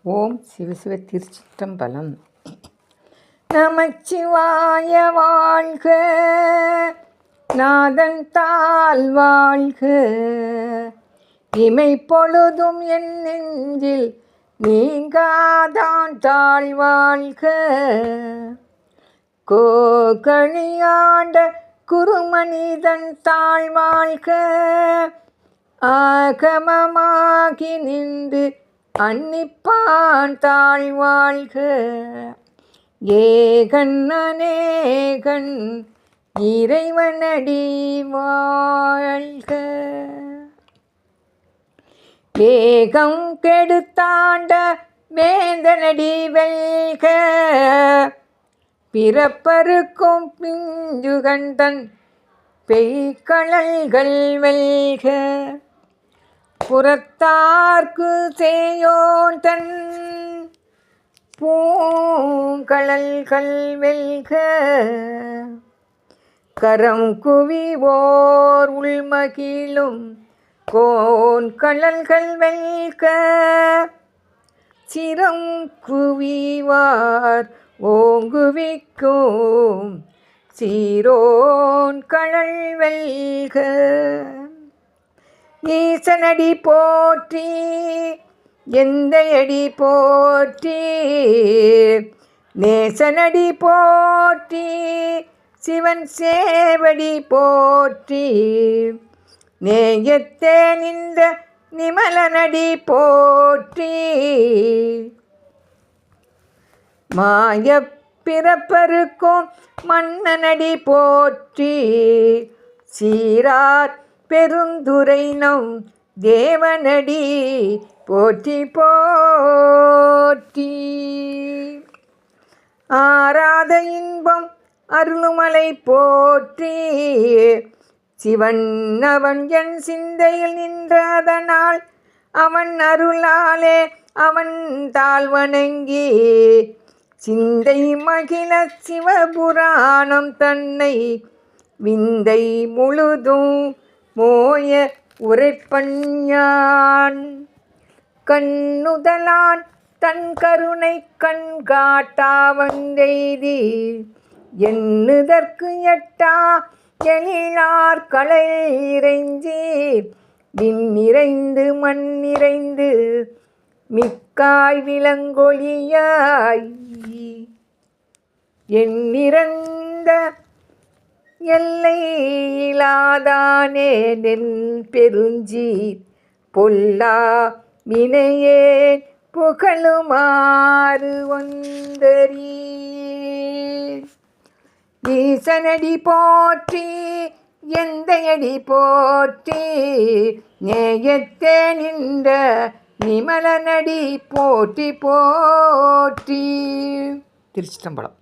ஓம் சிவசிவ திருச்சிற்றம்பலம். நமச்சிவாய வாழ்க, நாதன் தாள் வாழ்க, இமை பொழுதும் என் நெஞ்சில் நீங்காதான் தாழ் வாழ்க. கோகணியாண்ட குருமனிதன் தாழ் வாழ்க, ஆகமமாகி நின்று அன்னிப்பான் தாழ் வாழ்க. ஏகன் அநேகன் இறைவனடி வாழ்க. வேகம் கெடுத்தாண்ட வேந்தனடி வெல்க, பிறப்பருக்கும் பிஞ்சுகண்டன் பெய்கழல்கள் வெல்க. புறத்தார்க்கு சேயோன் தன் பூங்கழல்கள் வெல்க. கரம் குவிவோர் உள்மகிழும் கோன் கழல்கள் வெல்க. சிரம் குவிவார் ஓங்குவிக்கும் சீரோன் கழல் வெல்க. ஈசனடி போற்றி, எந்தையடி போற்றி, நேசனடி போற்றி, சிவன் சேவடி போற்றி, நேயத்தே நின்ற நிமலனடி போற்றி. மாயப் பிறப்பருக்கும் மன்னனடி போற்றி, சீரார் பெருந்துரை நம் தேவனடி போற்றி போற்றி. ஆராத இன்பம் அருளுமலை போற்றி, சிவன் அவன் என் சிந்தையில் நின்றதனால் அவன் அருளாலே அவன் தாழ் வணங்கி சிந்தை மகிழ சிவபுராணம் தன்னை விந்தை முழுதும் மோய உரைப்பஞ்ஞான். கண்ணுதலான் தன் கருணை கண் காட்டா வந்தெய்தி எண்ணுதற்கு எட்டா எழிலார் களை இறைஞ்சி விண்ணிறைந்து மண்ணிறைந்து மிக்காய் விலங்கொழியாய் எண்ணிறந்த எல்லை இலாதானே நென் பெருஞ்சீர் பொல்லா வினையேன் புகழுமாறு வந்தரீ. ஈசனடி போற்றி, எந்தையடி போற்றி, நேயத்தே நின்ற நிமலனடி போற்றி போற்றி. திருச்சிற்றம்பலம்.